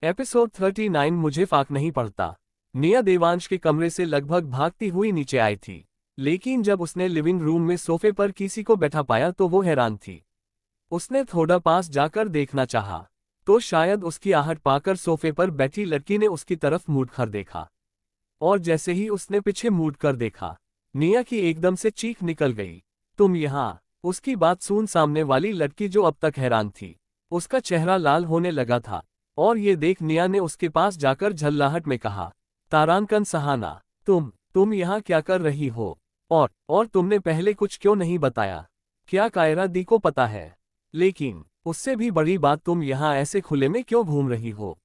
Episode 39। मुझे फाक नहीं पड़ता। निया देवांश के कमरे से लगभग भागती हुई नीचे आई थी, लेकिन जब उसने लिविंग रूम में सोफे पर किसी को बैठा पाया तो वो हैरान थी। उसने थोड़ा पास जाकर देखना चाहा, तो शायद उसकी आहट पाकर सोफे पर बैठी लड़की ने उसकी तरफ मुड़कर देखा। और जैसे ही उसने पीछे मुड़कर देखा, निया की एकदम से चीख निकल गई, तुम यहाँ! उसकी बात सुन सामने वाली लड़की, जो अब तक हैरान थी, उसका चेहरा लाल होने लगा था। और ये देख निया ने उसके पास जाकर झल्लाहट में कहा, तारांकन सहाना, तुम यहाँ क्या कर रही हो? और तुमने पहले कुछ क्यों नहीं बताया? क्या कायरा दी को पता है? लेकिन उससे भी बड़ी बात, तुम यहाँ ऐसे खुले में क्यों घूम रही हो?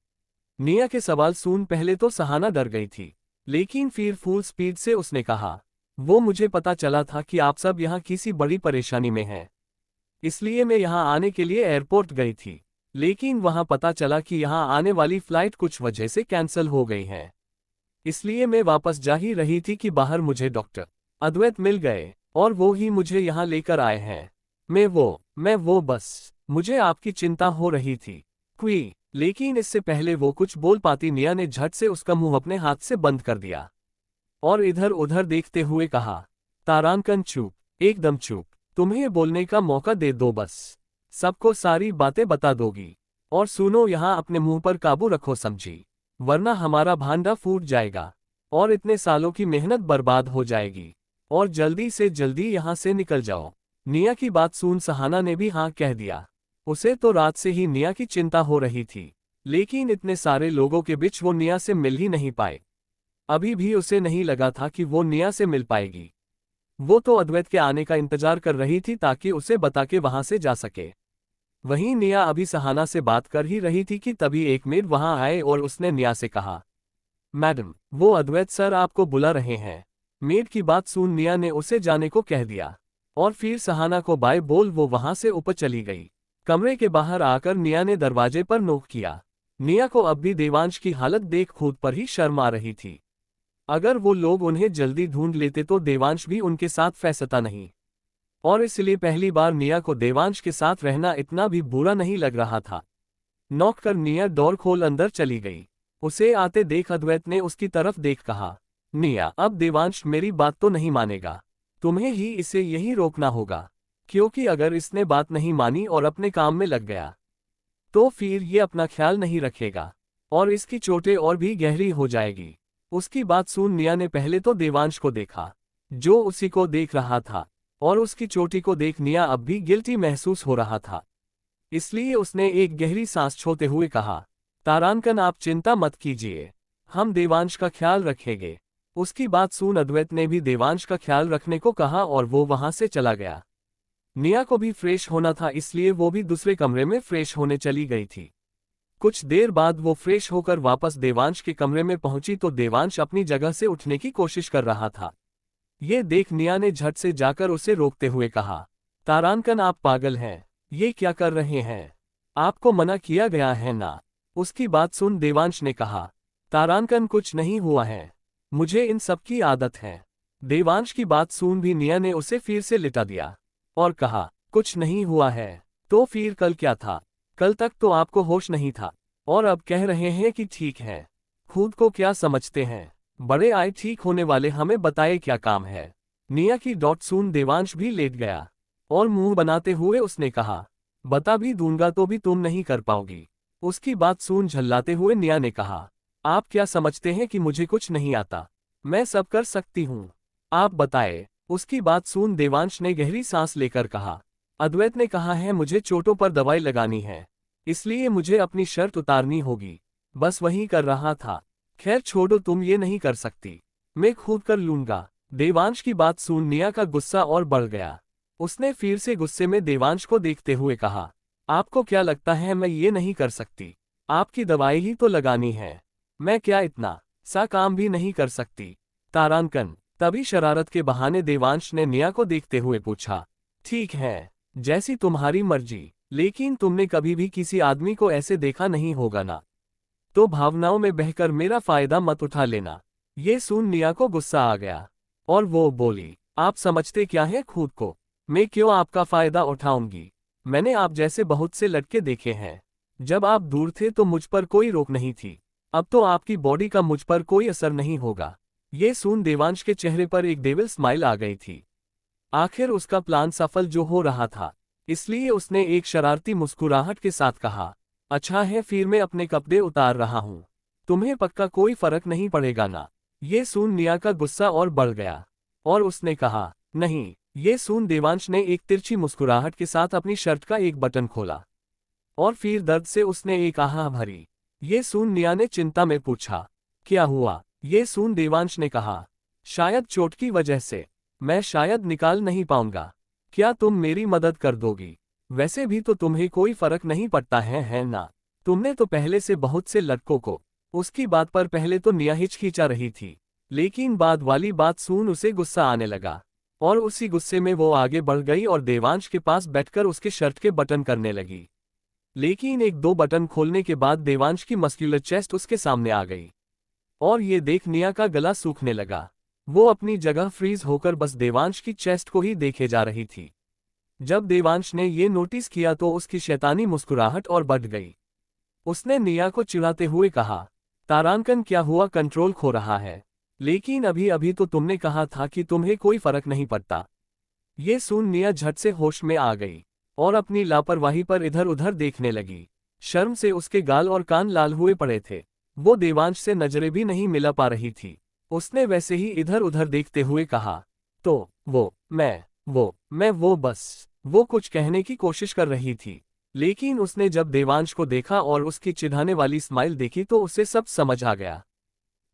निया के सवाल सुन पहले तो सहाना डर गई थी, लेकिन फिर फुल स्पीड से उसने कहा, वो मुझे पता चला था कि आप सब यहाँ किसी बड़ी परेशानी में हैं, इसलिए मैं यहाँ आने के लिए एयरपोर्ट गई थी। लेकिन वहाँ पता चला कि यहाँ आने वाली फ्लाइट कुछ वजह से कैंसिल हो गई है, इसलिए मैं वापस जा ही रही थी कि बाहर मुझे डॉक्टर अद्वैत मिल गए और वो ही मुझे यहाँ लेकर आए हैं। मैं वो बस मुझे आपकी चिंता हो रही थी क्वी। लेकिन इससे पहले वो कुछ बोल पाती, निया ने झट से उसका मुंह अपने हाथ से बंद कर दिया और इधर उधर देखते हुए कहा, तारांकन चुप, एकदम चुप। तुम्हें बोलने का मौका दे दो, बस सबको सारी बातें बता दोगी। और सुनो, यहाँ अपने मुंह पर काबू रखो, समझी? वरना हमारा भांडा फूट जाएगा और इतने सालों की मेहनत बर्बाद हो जाएगी। और जल्दी से जल्दी यहाँ से निकल जाओ। निया की बात सुन सहाना ने भी हाँ कह दिया। उसे तो रात से ही निया की चिंता हो रही थी, लेकिन इतने सारे लोगों के बीच वो निया से मिल ही नहीं पाए। अभी भी उसे नहीं लगा था कि वो निया से मिल पाएगी। वो तो अद्वैत के आने का इंतजार कर रही थी ताकि उसे बता के वहां से जा सके। वहीं निया अभी सहाना से बात कर ही रही थी कि तभी एक मेड वहां आए और उसने निया से कहा, मैडम, वो अद्वैत सर आपको बुला रहे हैं। मेड की बात सुन निया ने उसे जाने को कह दिया और फिर सहाना को बाय बोल वो वहां से ऊपर चली गई। कमरे के बाहर आकर निया ने दरवाजे पर नॉक किया। निया को अब भी देवांश की हालत देख खुद पर ही शर्म आ रही थी। अगर वो लोग उन्हें जल्दी ढूंढ लेते तो देवांश भी उनके साथ फंसता नहीं, और इसलिए पहली बार निया को देवांश के साथ रहना इतना भी बुरा नहीं लग रहा था। नॉक कर निया डोर खोल अंदर चली गई। उसे आते देख अद्वैत ने उसकी तरफ देख कहा, निया, अब देवांश मेरी बात तो नहीं मानेगा, तुम्हें ही इसे यही रोकना होगा, क्योंकि अगर इसने बात नहीं मानी और अपने काम में लग गया तो फिर ये अपना ख्याल नहीं रखेगा और इसकी चोटें और भी गहरी हो जाएगी। उसकी बात सुन निया ने पहले तो देवांश को देखा, जो उसी को देख रहा था, और उसकी चोटी को देख निया अब भी गिल्टी महसूस हो रहा था। इसलिए उसने एक गहरी सांस छोड़ते हुए कहा, तारांकन, आप चिंता मत कीजिए, हम देवांश का ख्याल रखेंगे। उसकी बात सुन अद्वैत ने भी देवांश का ख्याल रखने को कहा और वो वहां से चला गया। निया को भी फ्रेश होना था, इसलिए वो भी दूसरे कमरे में फ्रेश होने चली गई थी। कुछ देर बाद वो फ्रेश होकर वापस देवांश के कमरे में पहुंची तो देवांश अपनी जगह से उठने की कोशिश कर रहा था। ये देख निया ने झट से जाकर उसे रोकते हुए कहा, तारांकन, आप पागल हैं, ये क्या कर रहे हैं? आपको मना किया गया है ना? उसकी बात सुन देवांश ने कहा, तारांकन, कुछ नहीं हुआ है, मुझे इन सब की आदत है। देवांश की बात सुन भी निया ने उसे फिर से लिटा दिया और कहा, कुछ नहीं हुआ है तो फिर कल क्या था? कल तक तो आपको होश नहीं था और अब कह रहे हैं कि ठीक है। खुद को क्या समझते हैं? बड़े आए, ठीक होने वाले, हमें बताए क्या काम है? निया की डॉट सुन देवांश भी लेट गया और मुंह बनाते हुए उसने कहा, बता भी दूंगा तो भी तुम नहीं कर पाओगी। उसकी बात सुन झल्लाते हुए निया ने कहा, आप क्या समझते हैं कि मुझे कुछ नहीं आता? मैं सब कर सकती हूँ, आप बताए। उसकी बात सुन देवांश ने गहरी सांस लेकर कहा, अद्वैत ने कहा है मुझे चोटों पर दवाई लगानी है, इसलिए मुझे अपनी शर्ट उतारनी होगी, बस वही कर रहा था। खैर छोड़ो, तुम ये नहीं कर सकती, मैं खुद कर लूंगा। देवांश की बात सुन निया का गुस्सा और बढ़ गया। उसने फिर से गुस्से में देवांश को देखते हुए कहा, आपको क्या लगता है मैं ये नहीं कर सकती? आपकी दवाई ही तो लगानी है, मैं क्या इतना सा काम भी नहीं कर सकती? तारांकन। तभी शरारत के बहाने देवांश ने निया को देखते हुए पूछा, ठीक है, जैसी तुम्हारी मर्जी, लेकिन तुमने कभी भी किसी आदमी को ऐसे देखा नहीं होगा ना, तो भावनाओं में बहकर मेरा फायदा मत उठा लेना। ये सुन निया को गुस्सा आ गया और वो बोली, आप समझते क्या है खुद को? मैं क्यों आपका फायदा उठाऊंगी? मैंने आप जैसे बहुत से लड़के देखे हैं, जब आप दूर थे तो मुझ पर कोई रोक नहीं थी, अब तो आपकी बॉडी का मुझ पर कोई असर नहीं होगा। ये सुन देवांश के चेहरे पर एक डेविल स्माइल आ गई थी। आखिर उसका प्लान सफल जो हो रहा था, इसलिए उसने एक शरारती मुस्कुराहट के साथ कहा, अच्छा है फिर मैं अपने कपड़े उतार रहा हूं, तुम्हें पक्का कोई फर्क नहीं पड़ेगा ना। ये सुन निया का गुस्सा और बढ़ गया और उसने कहा, नहीं। ये सुन देवांश ने एक तिरछी मुस्कुराहट के साथ अपनी शर्ट का एक बटन खोला और फिर दर्द से उसने एक आह भरी। ये सुन निया ने चिंता में पूछा, क्या हुआ? ये सुन देवांश ने कहा, शायद चोट की वजह से, मैं शायद निकाल नहीं पाऊंगा। क्या तुम मेरी मदद कर दोगी? वैसे भी तो तुम्हें कोई फर्क नहीं पड़ता है ना? तुमने तो पहले से बहुत से लड़कों को। उसकी बात पर पहले तो निया हिचकिचा रही थी, लेकिन बाद वाली बात सुन उसे गुस्सा आने लगा और उसी गुस्से में वो आगे बढ़ गई और देवांश के पास बैठकर उसके शर्ट के बटन करने लगी। लेकिन एक दो बटन खोलने के बाद देवांश की मस्क्यूलर चेस्ट उसके सामने आ गई और ये देख निया का गला सूखने लगा। वो अपनी जगह फ्रीज होकर बस देवांश की चेस्ट को ही देखे जा रही थी। जब देवांश ने ये नोटिस किया तो उसकी शैतानी मुस्कुराहट और बढ़ गई। उसने निया को चिढ़ाते हुए कहा, तारांकन क्या हुआ, कंट्रोल खो रहा है? लेकिन अभी अभी तो तुमने कहा था कि तुम्हें कोई फर्क नहीं पड़ता। ये सुन निया झट से होश में आ गई और अपनी लापरवाही पर इधर उधर देखने लगी। शर्म से उसके गाल और कान लाल हुए पड़े थे। वो देवांश से नजरें भी नहीं मिला पा रही थी। उसने वैसे ही इधर उधर देखते हुए कहा, तो वो बस। वो कुछ कहने की कोशिश कर रही थी, लेकिन उसने जब देवांश को देखा और उसकी चिढ़ाने वाली स्माइल देखी तो उसे सब समझ आ गया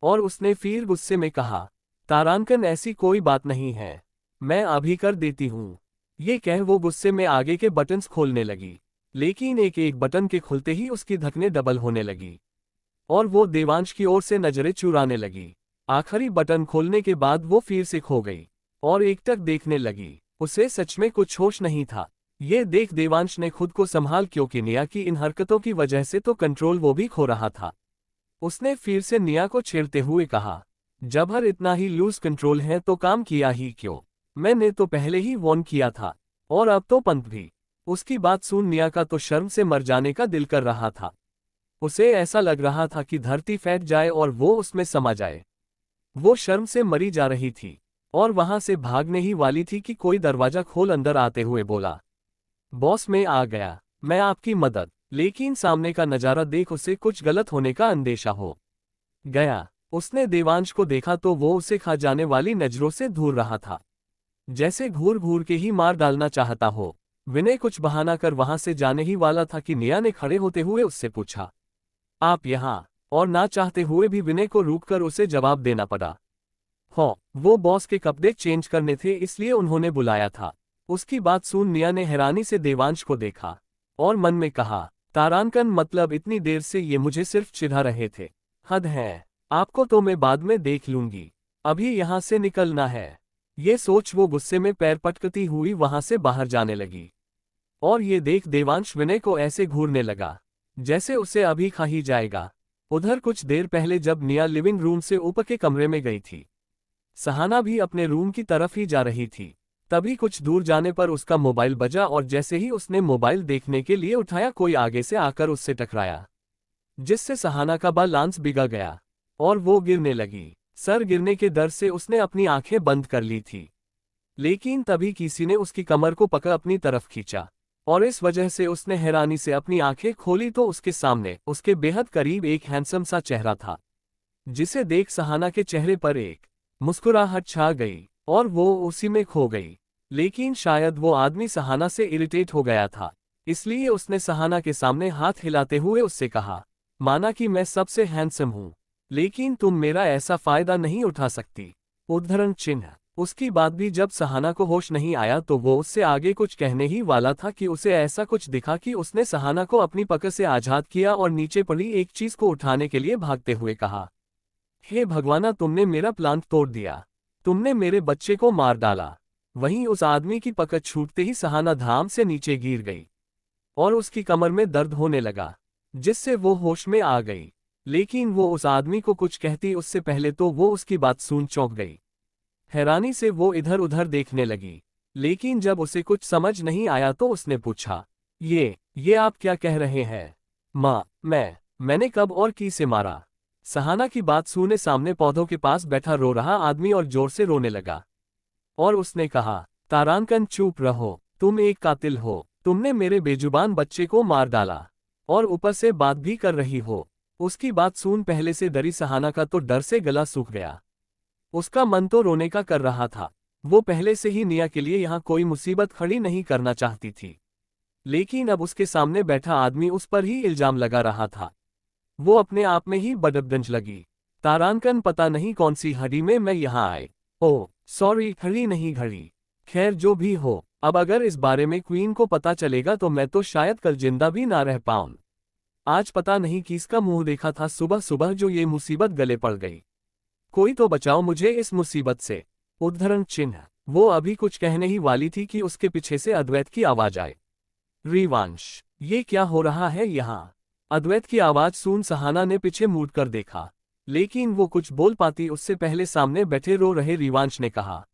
और उसने फिर गुस्से में कहा, तारांकन ऐसी कोई बात नहीं है, मैं अभी कर देती हूँ। ये कह वो गुस्से में आगे के बटन्स खोलने लगी, लेकिन एक एक बटन के खुलते ही उसकी धड़कनें डबल होने लगी और वो देवांश की ओर से नजरें चुराने लगी। आखिरी बटन खोलने के बाद वो फिर से खो गई और एकटक देखने लगी। उसे सच में कुछ होश नहीं था। ये देख देवांश ने खुद को संभाल, क्योंकि निया की इन हरकतों की वजह से तो कंट्रोल वो भी खो रहा था। उसने फिर से निया को छेड़ते हुए कहा, जब हर इतना ही लूज कंट्रोल है तो काम किया ही क्यों? मैंने तो पहले ही वॉर्न किया था और अब तो पंत भी। उसकी बात सुन निया का तो शर्म से मर जाने का दिल कर रहा था। उसे ऐसा लग रहा था कि धरती फैट जाए और वो उसमें समा जाए। वो शर्म से मरी जा रही थी और वहां से भागने ही वाली थी कि कोई दरवाजा खोल अंदर आते हुए बोला, बॉस मैं आ गया, मैं आपकी मदद। लेकिन सामने का नजारा देख उसे कुछ गलत होने का अंदेशा हो गया। उसने देवांश को देखा तो वो उसे खा जाने वाली नजरों से दूर रहा था, जैसे घूर घूर के ही मार डालना चाहता हो। विनय कुछ बहाना कर वहां से जाने ही वाला था कि निया ने खड़े होते हुए उससे पूछा, आप यहाँ? और ना चाहते हुए भी विनय को रोककर उसे जवाब देना पड़ा। वो बॉस के कपड़े चेंज करने थे, इसलिए उन्होंने बुलाया था। उसकी बात सुन निया ने हैरानी से देवांश को देखा और मन में कहा, तारांकन मतलब इतनी देर से ये मुझे सिर्फ चिढ़ा रहे थे। हद है, आपको तो मैं बाद में देख लूंगी, अभी यहाँ से निकलना है। ये सोच वो गुस्से में पैर पटकती हुई वहां से बाहर जाने लगी और ये देख देवांश विनय को ऐसे घूरने लगा जैसे उसे अभी खा ही जाएगा। उधर कुछ देर पहले जब निया लिविंग रूम से ऊपर के कमरे में गई थी, सहाना भी अपने रूम की तरफ ही जा रही थी। तभी कुछ दूर जाने पर उसका मोबाइल बजा और जैसे ही उसने मोबाइल देखने के लिए उठाया, कोई आगे से आकर उससे टकराया, जिससे सहाना का बैलेंस बिगड़ गया और वो गिरने लगी। सर गिरने के डर से उसने अपनी आंखें बंद कर ली थी, लेकिन तभी किसी ने उसकी कमर को पकड़ अपनी तरफ खींचा और इस वजह से उसने हैरानी से अपनी आंखें खोली तो उसके सामने उसके बेहद करीब एक हैंडसम सा चेहरा था, जिसे देख सहाना के चेहरे पर एक मुस्कुराहट छा गई और वो उसी में खो गई। लेकिन शायद वो आदमी सहाना से इरिटेट हो गया था, इसलिए उसने सहाना के सामने हाथ हिलाते हुए उससे कहा, माना कि मैं सबसे हैंडसम हूं, लेकिन तुम मेरा ऐसा फायदा नहीं उठा सकती। उद्धरण चिन्ह। उसकी बात भी जब सहाना को होश नहीं आया तो वो उससे आगे कुछ कहने ही वाला था कि उसे ऐसा कुछ दिखा कि उसने सहाना को अपनी पकड़ से आजाद किया और नीचे पड़ी एक चीज को उठाने के लिए भागते हुए कहा, हे भगवाना, तुमने मेरा प्लान तोड़ दिया, तुमने मेरे बच्चे को मार डाला। वहीं उस आदमी की पकड़ छूटते ही सहाना धाम से नीचे गिर गई और उसकी कमर में दर्द होने लगा, जिससे वो होश में आ गई। लेकिन वो उस आदमी को कुछ कहती उससे पहले तो वो उसकी बात सुन चौंक गई। हैरानी से वो इधर उधर देखने लगी, लेकिन जब उसे कुछ समझ नहीं आया तो उसने पूछा, ये आप क्या कह रहे हैं? माँ, मैंने कब और किसे मारा? सहाना की बात सुने सामने पौधों के पास बैठा रो रहा आदमी और जोर से रोने लगा। और उसने कहा, तारांकन चुप रहो, तुम एक कातिल हो, तुमने मेरे बेजुबान बच्चे को मार डाला। और ऊपर से बात भी कर रही हो। उसकी बात सुन पहले से डरी सहाना का तो डर से गला सूख गया। उसका मन तो रोने का कर रहा था। वो पहले से ही निया के लिए यहाँ कोई मुसीबत खड़ी नहीं करना चाहती थी। लेकिन अब उसके सामने बैठा आदमी उस पर ही इल्जाम लगा रहा था। वो अपने आप में ही बदबदंज लगी। तारांकन, पता नहीं कौन सी हड़ी में मैं यहाँ आए। ओह सॉरी, हड़ी नहीं घड़ी। खैर जो भी हो, अब अगर इस बारे में क्वीन को पता चलेगा तो मैं तो शायद कल जिंदा भी ना रह पाऊं। आज पता नहीं किसका मुंह देखा था सुबह सुबह जो ये मुसीबत गले पड़ गई। कोई तो बचाओ मुझे इस मुसीबत से। उद्धरण चिन्ह। वो अभी कुछ कहने ही वाली थी कि उसके पीछे से अद्वैत की आवाज आए। रिवांश, ये क्या हो रहा है यहाँ? अद्वैत की आवाज सुन सहाना ने पीछे मुड़ कर देखा। लेकिन वो कुछ बोल पाती उससे पहले सामने बैठे रो रहे रिवांश ने कहा,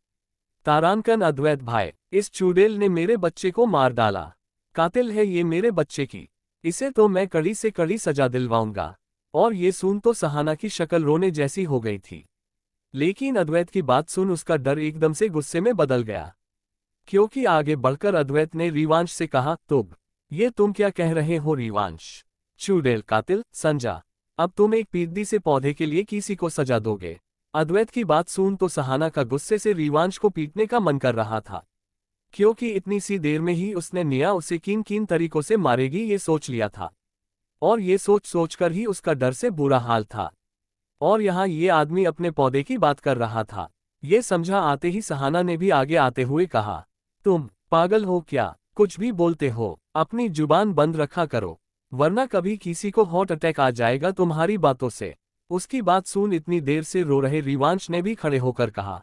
तारांकन अद्वैत भाई, इस चुड़ैल ने मेरे बच्चे को मार डाला। कातिल है ये मेरे बच्चे की। इसे तो मैं कड़ी से कड़ी सजा दिलवाऊंगा। और ये सुन तो सहाना की शक्ल रोने जैसी हो गई थी। लेकिन अद्वैत की बात सुन उसका डर एकदम से गुस्से में बदल गया। क्योंकि आगे बढ़कर अद्वैत ने रिवांश से कहा, ये तुम क्या कह रहे हो रिवांश? चुड़ैल कातिल संजा, अब तुम एक पीढ़ी से पौधे के लिए किसी को सजा दोगे? अद्वैत की बात सुन तो सहाना का गुस्से से रिवांश को पीटने का मन कर रहा था। क्योंकि इतनी सी देर में ही उसने निया उसे किन किन तरीकों से मारेगी ये सोच लिया था। और ये सोच सोचकर ही उसका डर से बुरा हाल था। और यहाँ ये आदमी अपने पौधे की बात कर रहा था। ये समझा आते ही सहाना ने भी आगे आते हुए कहा, तुम पागल हो क्या? कुछ भी बोलते हो, अपनी जुबान बंद रखा करो, वरना कभी किसी को हार्ट अटैक आ जाएगा तुम्हारी बातों से। उसकी बात सुन इतनी देर से रो रहे रिवांश ने भी खड़े होकर कहा,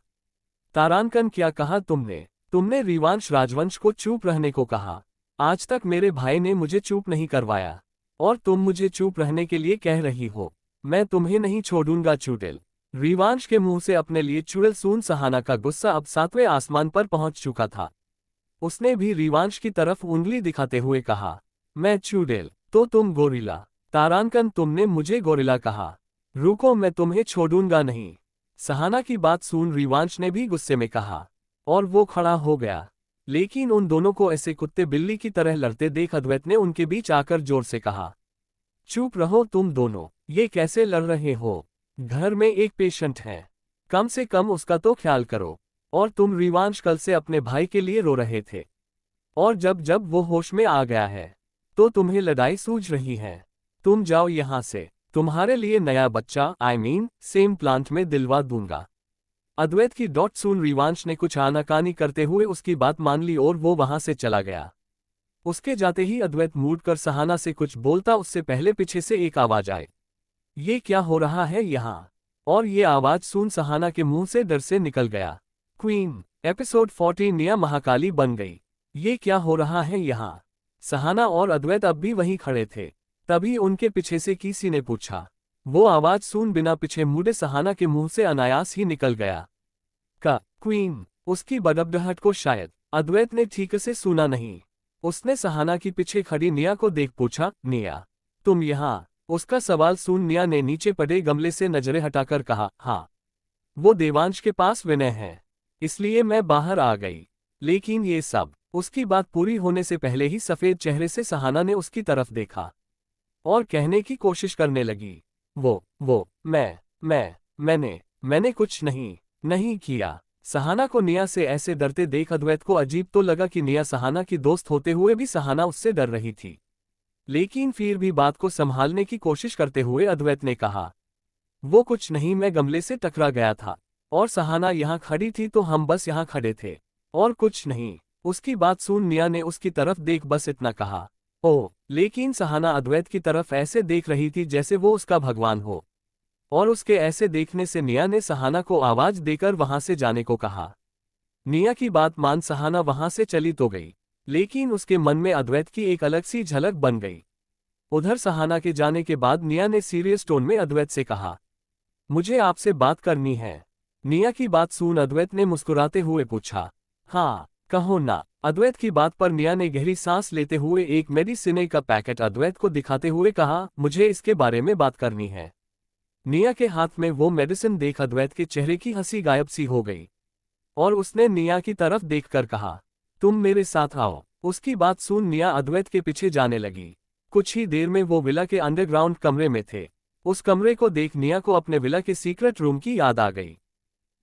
तारांकन क्या कहा तुमने? तुमने रिवांश राजवंश को चुप रहने को कहा। आज तक मेरे भाई ने मुझे चुप नहीं करवाया। और तुम मुझे चुप रहने के लिए कह रही हो। मैं तुम्हें नहीं छोड़ूंगा चुड़ैल। रिवांश के मुंह से अपने लिए चुड़ैल सुन सहाना का गुस्सा अब 7वें आसमान पर पहुंच चुका था। उसने भी रिवांश की तरफ उंगली दिखाते हुए कहा, मैं चुड़ैल तो तुम गोरिल्ला। तारांकन, तुमने मुझे गोरिल्ला कहा। रुको, मैं तुम्हें छोड़ूंगा नहीं। सहाना की बात सुन रिवांश ने भी गुस्से में कहा। और वो खड़ा हो गया। लेकिन उन दोनों को ऐसे कुत्ते बिल्ली की तरह लड़ते देख अद्वैत ने उनके बीच आकर जोर से कहा, चुप रहो तुम दोनों, ये कैसे लड़ रहे हो? घर में एक पेशेंट है, कम से कम उसका तो ख्याल करो। और तुम रिवांश कल से अपने भाई के लिए रो रहे थे। और जब जब वो होश में आ गया है तो तुम्हें लड़ाई सूझ रही है। तुम जाओ यहाँ से, तुम्हारे लिए नया बच्चा सेम प्लांट में दिलवा दूंगा। अद्वैत की डॉट सुन रिवांश ने कुछ आनाकानी करते हुए उसकी बात मान ली और वो वहां से चला गया। उसके जाते ही अद्वैत मुड़कर सहाना से कुछ बोलता उससे पहले पीछे से एक आवाज आए, ये क्या हो रहा है यहाँ? और ये आवाज सुन सहाना के मुंह से डर से निकल गया। क्वीन एपिसोड 14 निया महाकाली बन गई। ये क्या हो रहा है यहाँ? सहाना और अद्वैत अब भी वहीं खड़े थे। तभी उनके पीछे से किसी ने पूछा। वो आवाज सुन बिना पीछे मुड़े सहाना के मुंह से अनायास ही निकल गया, क्वीन। उसकी बड़बड़ाहट को शायद अद्वैत ने ठीक से सुना नहीं। उसने सहाना की पीछे खड़ी निया को देख पूछा, निया तुम यहाँ? उसका सवाल सुन निया ने नीचे पड़े गमले से नजरें हटाकर कहा, हाँ, वो देवांश के पास विनय है, इसलिए मैं बाहर आ गई। लेकिन ये सब। उसकी बात पूरी होने से पहले ही सफेद चेहरे से सहाना ने उसकी तरफ देखा और कहने की कोशिश करने लगी, मैंने कुछ नहीं किया। सहाना को निया से ऐसे डरते देख अद्वैत को अजीब तो लगा कि निया सहाना की दोस्त होते हुए भी सहाना उससे डर रही थी। लेकिन फिर भी बात को संभालने की कोशिश करते हुए अद्वैत ने कहा, वो कुछ नहीं, मैं गमले से टकरा गया था और सहाना यहाँ खड़ी थी तो हम बस यहाँ खड़े थे और कुछ नहीं। उसकी बात सुन निया ने उसकी तरफ देख बस इतना कहा। ओह, लेकिन सहाना अद्वैत की तरफ ऐसे देख रही थी जैसे वो उसका भगवान हो। और उसके ऐसे देखने से निया ने सहाना को आवाज देकर वहां से जाने को कहा। निया की बात मान सहाना वहां से चली तो गई, लेकिन उसके मन में अद्वैत की एक अलग सी झलक बन गई। उधर सहाना के जाने के बाद निया ने सीरियस टोन में अद्वैत से कहा, मुझे आपसे बात करनी है। निया की बात सुन अद्वैत ने मुस्कुराते हुए पूछा, हाँ कहो ना। अद्वैत की बात पर निया ने गहरी सांस लेते हुए एक मेडिसिन का पैकेट अद्वैत को दिखाते हुए कहा, मुझे इसके बारे में बात करनी है। निया के हाथ में वो मेडिसिन देख अद्वैत के चेहरे की हंसी गायब सी हो गई और उसने निया की तरफ देखकर कहा, तुम मेरे साथ आओ। उसकी बात सुन निया अद्वैत के पीछे जाने लगी। कुछ ही देर में वो विला के अंडरग्राउंड कमरे में थे। उस कमरे को देख निया को अपने विला के सीक्रेट रूम की याद आ गई,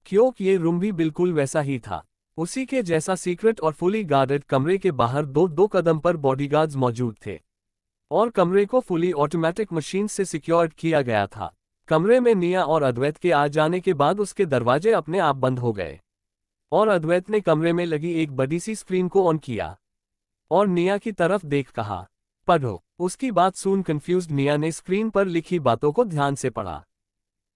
क्योंकि ये रूम भी बिल्कुल वैसा ही था, उसी के जैसा सीक्रेट और फुली गार्डेड। कमरे के बाहर दो कदम पर बॉडीगार्ड्स मौजूद थे और कमरे को फुली ऑटोमेटिक मशीन से सिक्योर्ड किया गया था। कमरे में निया और अद्वैत के आ जाने के बाद उसके दरवाजे अपने आप बंद हो गए और अद्वैत ने कमरे में लगी एक बड़ी सी स्क्रीन को ऑन किया और निया की तरफ देख कहा, पढ़ो। उसकी बात सुन कंफ्यूज्ड निया ने स्क्रीन पर लिखी बातों को ध्यान से पढ़ा।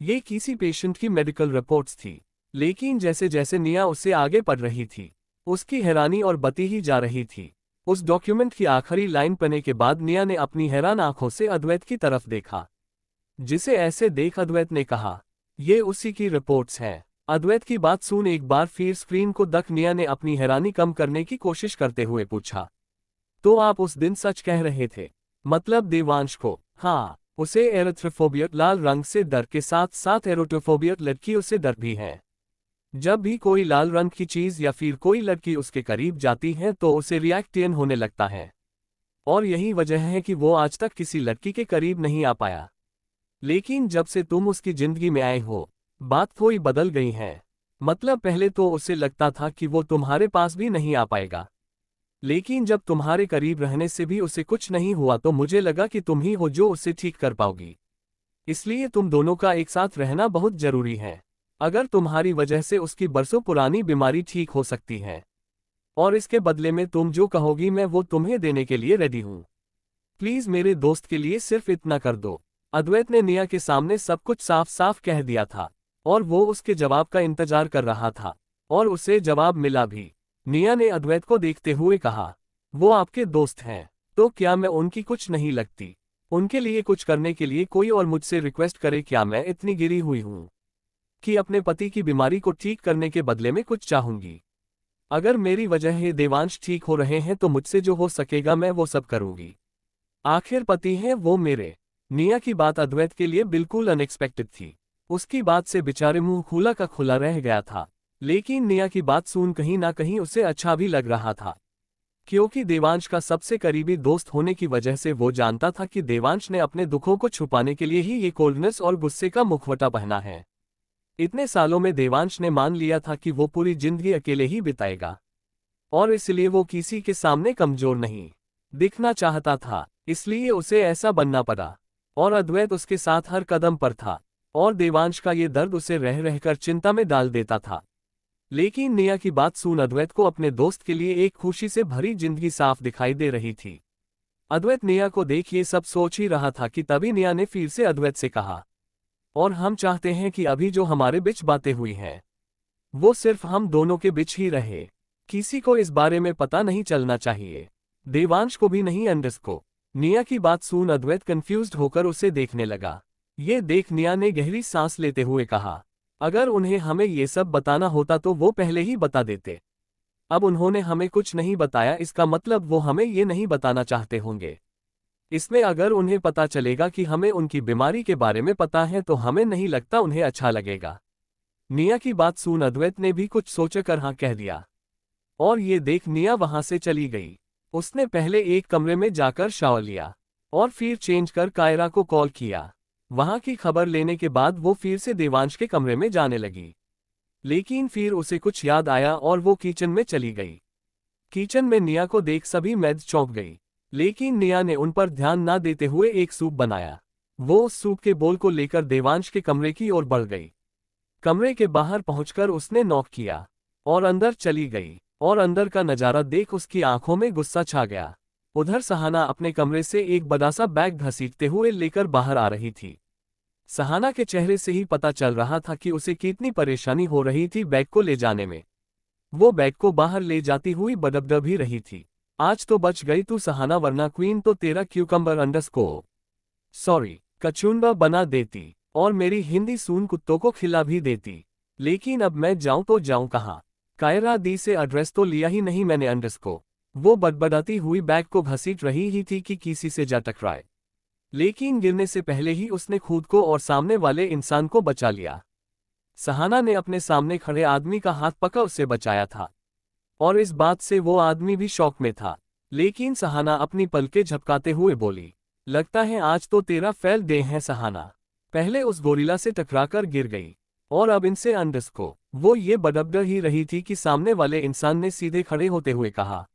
ये किसी पेशेंट की मेडिकल रिपोर्ट्स थी, लेकिन जैसे जैसे निया उससे आगे पढ़ रही थी, उसकी हैरानी और बढ़ती ही जा रही थी। उस डॉक्यूमेंट की आखिरी लाइन पढ़ने के बाद निया ने अपनी हैरान आंखों से अद्वैत की तरफ देखा, जिसे ऐसे देख अद्वैत ने कहा, ये उसी की रिपोर्ट्स हैं। अद्वैत की बात सुन एक बार फिर स्क्रीन को देख निया ने अपनी हैरानी कम करने की कोशिश करते हुए पूछा, तो आप उस दिन सच कह रहे थे? मतलब देवांश को? हाँ, उसे एरोथ्रोफोबिया, लाल रंग से डर के साथ साथ एरोटोफोबिया, लड़कियों से डर भी है। जब भी कोई लाल रंग की चीज या फिर कोई लड़की उसके करीब जाती है तो उसे रिएक्टियन होने लगता है, और यही वजह है कि वो आज तक किसी लड़की के करीब नहीं आ पाया। लेकिन जब से तुम उसकी जिंदगी में आए हो, बात थोड़ी बदल गई है। मतलब पहले तो उसे लगता था कि वो तुम्हारे पास भी नहीं आ पाएगा, लेकिन जब तुम्हारे करीब रहने से भी उसे कुछ नहीं हुआ तो मुझे लगा कि तुम ही हो जो उसे ठीक कर पाओगी। इसलिए तुम दोनों का एक साथ रहना बहुत जरूरी है। अगर तुम्हारी वजह से उसकी बरसों पुरानी बीमारी ठीक हो सकती है, और इसके बदले में तुम जो कहोगी मैं वो तुम्हें देने के लिए रेडी हूं। प्लीज मेरे दोस्त के लिए सिर्फ इतना कर दो। अद्वैत ने निया के सामने सब कुछ साफ साफ कह दिया था और वो उसके जवाब का इंतजार कर रहा था, और उसे जवाब मिला भी। निया ने अद्वैत को देखते हुए कहा, वो आपके दोस्त हैं, तो क्या मैं उनकी कुछ नहीं लगती? उनके लिए कुछ करने के लिए कोई और मुझसे रिक्वेस्ट करे? क्या मैं इतनी गिरी हुई हूं कि अपने पति की बीमारी को ठीक करने के बदले में कुछ चाहूंगी? अगर मेरी वजह है देवांश ठीक हो रहे हैं तो मुझसे जो हो सकेगा मैं वो सब करूंगी। आखिर पति हैं वो मेरे। निया की बात अद्वैत के लिए बिल्कुल अनएक्सपेक्टेड थी। उसकी बात से बेचारे मुंह खुला का खुला रह गया था, लेकिन निया की बात सुन कहीं ना कहीं उसे अच्छा भी लग रहा था, क्योंकि देवांश का सबसे करीबी दोस्त होने की वजह से वो जानता था कि देवांश ने अपने दुखों को छुपाने के लिए ही ये कोल्डनेस और गुस्से का मुखवटा पहना है। इतने सालों में देवांश ने मान लिया था कि वो पूरी जिंदगी अकेले ही बिताएगा, और इसलिए वो किसी के सामने कमजोर नहीं दिखना चाहता था, इसलिए उसे ऐसा बनना पड़ा। और अद्वैत उसके साथ हर कदम पर था, और देवांश का ये दर्द उसे रह रहकर चिंता में डाल देता था। लेकिन निया की बात सुन अद्वैत को अपने दोस्त के लिए एक खुशी से भरी जिंदगी साफ दिखाई दे रही थी। अद्वैत निया को देख ये सब सोच ही रहा था कि तभी निया ने फिर से अद्वैत से कहा, और हम चाहते हैं कि अभी जो हमारे बीच बातें हुई हैं वो सिर्फ हम दोनों के बीच ही रहे। किसी को इस बारे में पता नहीं चलना चाहिए, देवांश को भी नहीं, अंडस को। निया की बात सुन अद्वैत कंफ्यूज्ड होकर उसे देखने लगा। ये देख निया ने गहरी सांस लेते हुए कहा, अगर उन्हें हमें ये सब बताना होता तो वो पहले ही बता देते। अब उन्होंने हमें कुछ नहीं बताया, इसका मतलब वो हमें ये नहीं बताना चाहते होंगे। इसमें अगर उन्हें पता चलेगा कि हमें उनकी बीमारी के बारे में पता है तो हमें नहीं लगता उन्हें अच्छा लगेगा। निया की बात सुन अद्वैत ने भी कुछ सोचकर हाँ कह दिया, और ये देख निया वहां से चली गई। उसने पहले एक कमरे में जाकर शावर लिया और फिर चेंज कर कायरा को कॉल किया। वहां की खबर लेने के बाद वो फिर से देवांश के कमरे में जाने लगी, लेकिन फिर उसे कुछ याद आया और वो किचन में चली गई। किचन में निया को देख सभी मेड्स चौंक गई, लेकिन निया ने उन पर ध्यान ना देते हुए एक सूप बनाया। वो उस सूप के बोल को लेकर देवांश के कमरे की ओर बढ़ गई। कमरे के बाहर पहुंचकर उसने नॉक किया और अंदर चली गई, और अंदर का नजारा देख उसकी आंखों में गुस्सा छा गया। उधर सहाना अपने कमरे से एक बड़ा सा बैग घसीटते हुए लेकर बाहर आ रही थी। सहाना के चेहरे से ही पता चल रहा था कि उसे कितनी परेशानी हो रही थी बैग को ले जाने में। वो बैग को बाहर ले जाती हुई बड़बड़ा भी रही थी, आज तो बच गई तू सहाना, वरना क्वीन तो तेरा क्यूकम्बर अंडरस्कोर सॉरी कचुंबा बना देती और मेरी हिंदी सून कुत्तों को खिला भी देती। लेकिन अब मैं जाऊं तो जाऊं कहां? कायरा दी से एड्रेस तो लिया ही नहीं मैंने अंडस को। वो बड़बड़ाती हुई बैग को घसीट रही ही थी कि किसी से जा टकराए, लेकिन गिरने से पहले ही उसने खुद को और सामने वाले इंसान को बचा लिया। सहाना ने अपने सामने खड़े आदमी का हाथ पकड़ उसे बचाया था, और इस बात से वो आदमी भी शौक में था। लेकिन सहाना अपनी पलकें झपकाते हुए बोली, लगता है आज तो तेरा फेल डे है सहाना। पहले उस गोरिल्ला से टकराकर गिर गई, और अब इनसे अंडस को। वो ये बड़बड़ा ही रही थी कि सामने वाले इंसान ने सीधे खड़े होते हुए कहा,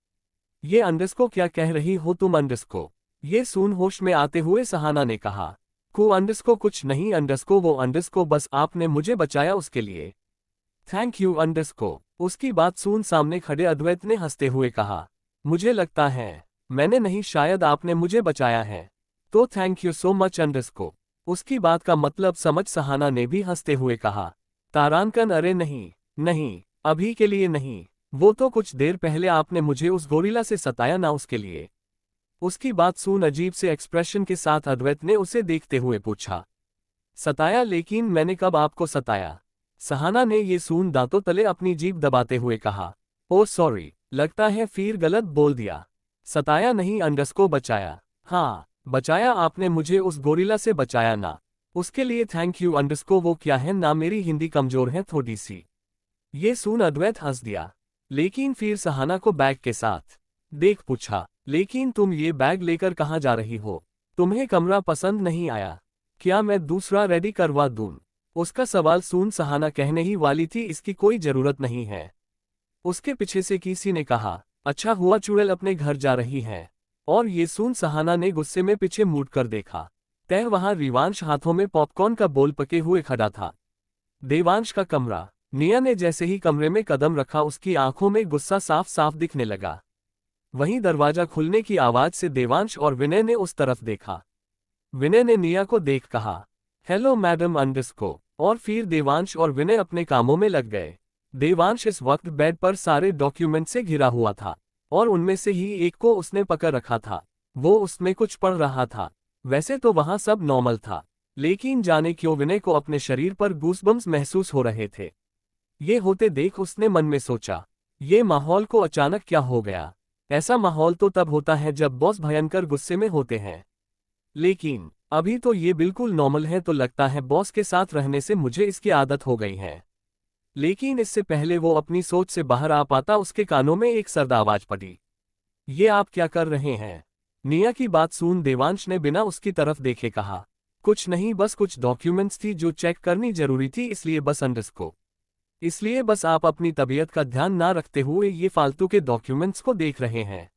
ये अंडस को क्या कह रही हो तुम अंडस को? ये सुन होश में आते हुए सहाना ने कहा, को अंडस को कुछ नहीं अंडस को, वो अंडस को बस आपने मुझे बचाया उसके लिए थैंक यू अंडस को। उसकी बात सुन सामने खड़े अद्वैत ने हंसते हुए कहा, मुझे लगता है मैंने नहीं, शायद आपने मुझे बचाया है, तो थैंक यू सो मच अंडस को। उसकी बात का मतलब समझ सहाना ने भी हंसते हुए कहा, तारांकन अरे नहीं नहीं, अभी के लिए नहीं, वो तो कुछ देर पहले आपने मुझे उस गोरिल्ला से सताया ना, उसके लिए। उसकी बात सुन अजीब से एक्सप्रेशन के साथ अद्वैत ने उसे देखते हुए पूछा, सताया? लेकिन मैंने कब आपको सताया? सहाना ने ये सुन दांतों तले अपनी जीभ दबाते हुए कहा, ओ सॉरी, लगता है फिर गलत बोल दिया। सताया नहीं अंडस को बचाया। हाँ बचाया आपने मुझे, उस गोरिल्ला से बचाया ना, उसके लिए थैंक यू अंडस को। वो क्या है ना, मेरी हिंदी कमजोर है थोड़ी सी। ये सुन अद्वैत हंस दिया, लेकिन फिर सहाना को बैग के साथ देख पूछा, लेकिन तुम ये बैग लेकर कहाँ जा रही हो? तुम्हें कमरा पसंद नहीं आया क्या? मैं दूसरा रेडी करवा दूं? उसका सवाल सुन सहाना कहने ही वाली थी, इसकी कोई जरूरत नहीं है। उसके पीछे से किसी ने कहा, अच्छा हुआ चुड़ैल अपने घर जा रही है। और ये सुन सहाना ने गुस्से में पीछे मुड़कर देखा, तय वहां रिवांश हाथों में पॉपकॉर्न का बोल पके हुए खड़ा था। देवांश का कमरा। निया ने जैसे ही कमरे में कदम रखा उसकी आंखों में गुस्सा साफ साफ दिखने लगा। वहीं दरवाजा खुलने की आवाज से देवांश और विनय ने उस तरफ देखा। विनय ने निया को देख कहा, हेलो मैडम अंडस को, और फिर देवांश और विनय अपने कामों में लग गए। देवांश इस वक्त बेड पर सारे डॉक्यूमेंट से घिरा हुआ था, और उनमें से ही एक को उसने पकड़ रखा था। वो उसमें कुछ पढ़ रहा था। वैसे तो वहां सब नॉर्मल था, लेकिन जाने क्यों विनय को अपने शरीर पर गूसबम्स महसूस हो रहे थे। ये होते देख उसने मन में सोचा, ये माहौल को अचानक क्या हो गया? ऐसा माहौल तो तब होता है जब बॉस भयंकर गुस्से में होते हैं, लेकिन अभी तो ये बिल्कुल नॉर्मल है। तो लगता है बॉस के साथ रहने से मुझे इसकी आदत हो गई है। लेकिन इससे पहले वो अपनी सोच से बाहर आ पाता, उसके कानों में एक सर्द आवाज पड़ी, ये आप क्या कर रहे हैं? निया की बात सुन देवांश ने बिना उसकी तरफ देखे कहा, कुछ नहीं, बस कुछ डॉक्यूमेंट्स थी जो चेक करनी जरूरी थी, इसलिए बस आप अपनी तबीयत का ध्यान ना रखते हुए ये फालतू के डॉक्यूमेंट्स को देख रहे हैं।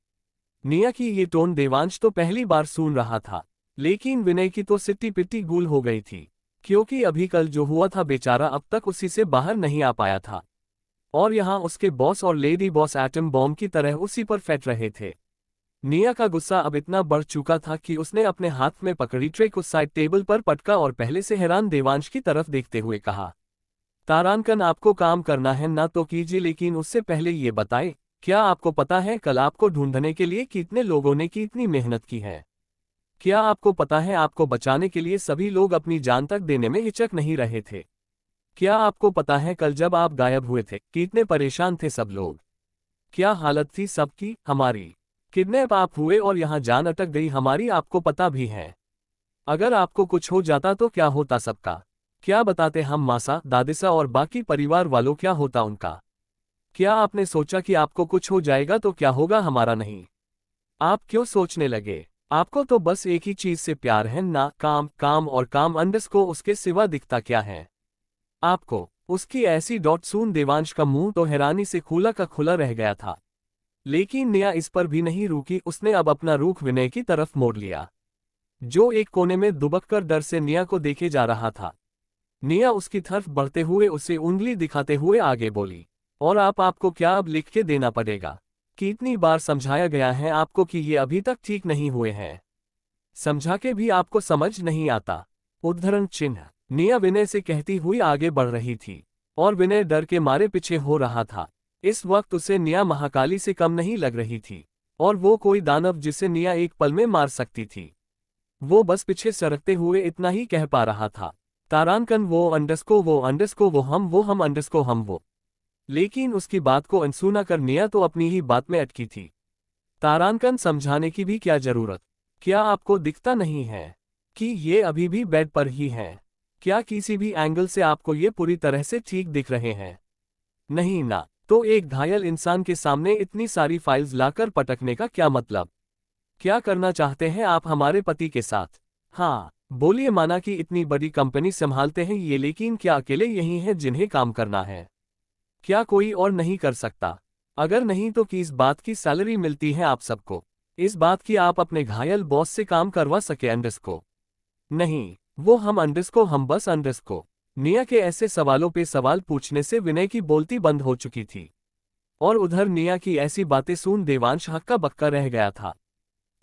निया की ये टोन देवांश तो पहली बार सुन रहा था, लेकिन विनय की तो सिट्टी पिट्टी गूल हो गई थी, क्योंकि अभी कल जो हुआ था बेचारा अब तक उसी से बाहर नहीं आ पाया था, और यहाँ उसके बॉस और लेडी बॉस एटम बॉम्ब की तरह उसी पर फेंट रहे थे। निया का गुस्सा अब इतना बढ़ चुका था कि उसने अपने हाथ में पकड़ी ट्रे को साइड टेबल पर पटका और पहले से हैरान देवांश की तरफ देखते हुए कहा, तारांकन आपको काम करना है ना तो कीजिए, लेकिन उससे पहले ये बताएं, क्या आपको पता है कल आपको ढूंढने के लिए कितने लोगों ने कितनी मेहनत की है? क्या आपको पता है आपको बचाने के लिए सभी लोग अपनी जान तक देने में हिचक नहीं रहे थे? क्या आपको पता है कल जब आप गायब हुए थे कितने परेशान थे सब लोग? क्या हालत थी सबकी? हमारी किडनैप आप हुए और यहाँ जान अटक गई हमारी, आपको पता भी है। अगर आपको कुछ हो जाता तो क्या होता सबका? क्या बताते हम मासा, दादिसा और बाकी परिवार वालों, क्या होता उनका? क्या आपने सोचा कि आपको कुछ हो जाएगा तो क्या होगा हमारा? नहीं। आप क्यों सोचने लगे? आपको तो बस एक ही चीज से प्यार है ना, काम काम और काम, अंडस को उसके सिवा दिखता क्या है आपको? उसकी ऐसी डॉट सुन देवांश का मुंह तो हैरानी से खुला का खुला रह गया था। लेकिन निया इस पर भी नहीं रुकी, उसने अब अपना रुख विनय की तरफ मोड़ लिया, जो एक कोने में दुबककर डर से निया को देखे जा रहा था। निया उसकी तरफ बढ़ते हुए उसे उंगली दिखाते हुए आगे बोली, और आपको क्या अब लिख के देना पड़ेगा? कितनी बार समझाया गया है आपको कि ये अभी तक ठीक नहीं हुए हैं, समझा के भी आपको समझ नहीं आता? उद्धरण चिन्ह। निया विनय से कहती हुई आगे बढ़ रही थी, और विनय डर के मारे पीछे हो रहा था। इस वक्त उसे निया महाकाली से कम नहीं लग रही थी, और वो कोई दानव जिसे निया एक पल में मार सकती थी। वो बस पीछे सरकते हुए इतना ही कह पा रहा था, तारांकन वो अंडस को, वो अंडस को, वो हम अंडस को हम वो। लेकिन उसकी बात को अनसुना कर निया तो अपनी ही बात में अटकी थी। तारांकन समझाने की भी क्या जरूरत? क्या आपको दिखता नहीं है कि ये अभी भी बेड पर ही हैं? क्या किसी भी एंगल से आपको ये पूरी तरह से ठीक दिख रहे हैं? नहीं ना। तो एक घायल इंसान के सामने इतनी सारी फाइल्स लाकर पटकने का क्या मतलब? क्या करना चाहते हैं आप हमारे पति के साथ? हाँ, बोलिए। माना कि इतनी बड़ी कंपनी संभालते हैं ये, लेकिन क्या अकेले यही हैं जिन्हें काम करना है? क्या कोई और नहीं कर सकता? अगर नहीं तो किस बात की सैलरी मिलती है आप सबको? इस बात की आप अपने घायल बॉस से काम करवा सके अंडरस्को? नहीं, वो हम अंडरस्को, हम बस अंडरस्को। निया के ऐसे सवालों पे सवाल पूछने से विनय की बोलती बंद हो चुकी थी। और उधर निया की ऐसी बातें सुन देवांश हक्का बक्का रह गया था।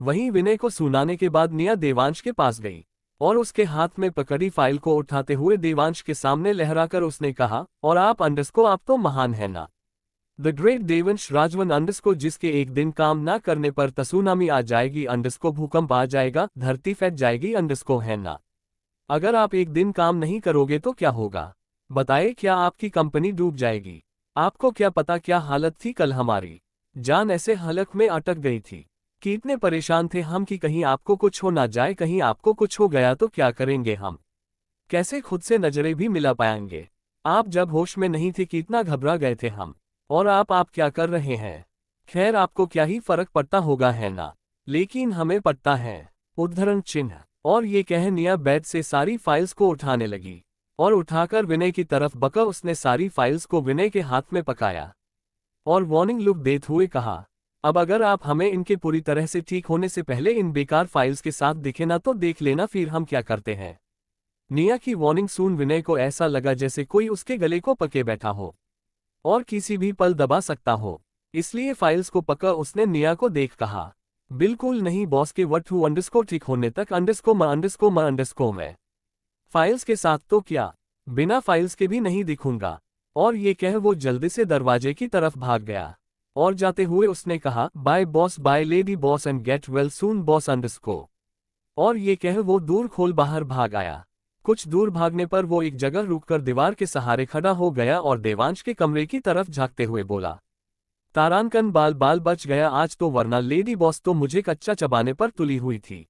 वहीं विनय को सुनाने के बाद निया देवांश के पास गई और उसके हाथ में पकड़ी फाइल को उठाते हुए देवांश के सामने लहराकर उसने कहा, और आप अंडरस्को, आप तो महान है ना। द ग्रेट देवंश राजवन अंडरस्को, जिसके एक दिन काम ना करने पर त्सुनामी आ जाएगी अंडरस्को, भूकंप आ जाएगा, धरती फैट जाएगी अंडरस्को, है ना। अगर आप एक दिन काम नहीं करोगे तो क्या होगा? बताए, क्या आपकी कंपनी डूब जाएगी? आपको क्या पता क्या हालत थी कल हमारी? जान ऐसे हलक में अटक गई थी। कितने परेशान थे हम कि कहीं आपको कुछ हो ना जाए, कहीं आपको कुछ हो गया तो क्या करेंगे हम? कैसे खुद से नजरें भी मिला पाएंगे? आप जब होश में नहीं थे कितना घबरा गए थे हम। और आप क्या कर रहे हैं? खैर, आपको क्या ही फर्क पड़ता होगा, है ना। लेकिन हमें पड़ता है। उद्धरण चिन्ह। और ये कह निया बेड से सारी फाइल्स को उठाने लगी और उठाकर विनय की तरफ बका। उसने सारी फाइल्स को विनय के हाथ में पकाया और वार्निंग लुक देते हुए कहा, अब अगर आप हमें इनके पूरी तरह से ठीक होने से पहले इन बेकार फाइल्स के साथ दिखे ना तो देख लेना फिर हम क्या करते हैं। निया की वार्निंग सुन विनय को ऐसा लगा जैसे कोई उसके गले को पके बैठा हो और किसी भी पल दबा सकता हो। इसलिए फाइल्स को पकड़ उसने निया को देख कहा, बिल्कुल नहीं बॉस के वट अंडरस्को ठीक होने तक अंडरस्को मैं फाइल्स के साथ तो क्या, बिना फाइल्स के भी नहीं दिखूंगा। और ये कह वो जल्दी से दरवाजे की तरफ भाग गया और जाते हुए उसने कहा, bye boss, bye lady boss and get well soon boss underscore. और ये कह वो दूर खोल बाहर भाग आया। कुछ दूर भागने पर वो एक जगह रुककर दीवार के सहारे खड़ा हो गया और देवांश के कमरे की तरफ झांकते हुए बोला, तारांकन बाल बाल बच गया आज तो, वरना लेडी बॉस तो मुझे कच्चा चबाने पर तुली हुई थी।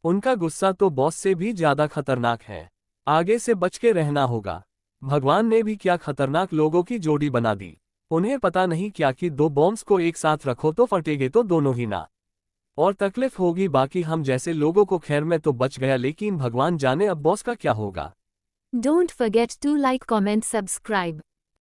उनका गुस्सा तो बॉस से भी ज्यादा खतरनाक है। आगे से बच के रहना होगा। भगवान ने भी क्या खतरनाक लोगों की जोड़ी बना दी। उन्हें पता नहीं क्या कि दो बॉम्ब्स को एक साथ रखो तो फटेगे तो दोनों ही ना, और तकलीफ होगी बाकी हम जैसे लोगों को। खैर मैं तो बच गया, लेकिन भगवान जाने अब बॉस का क्या होगा। Don't forget to like, comment, subscribe.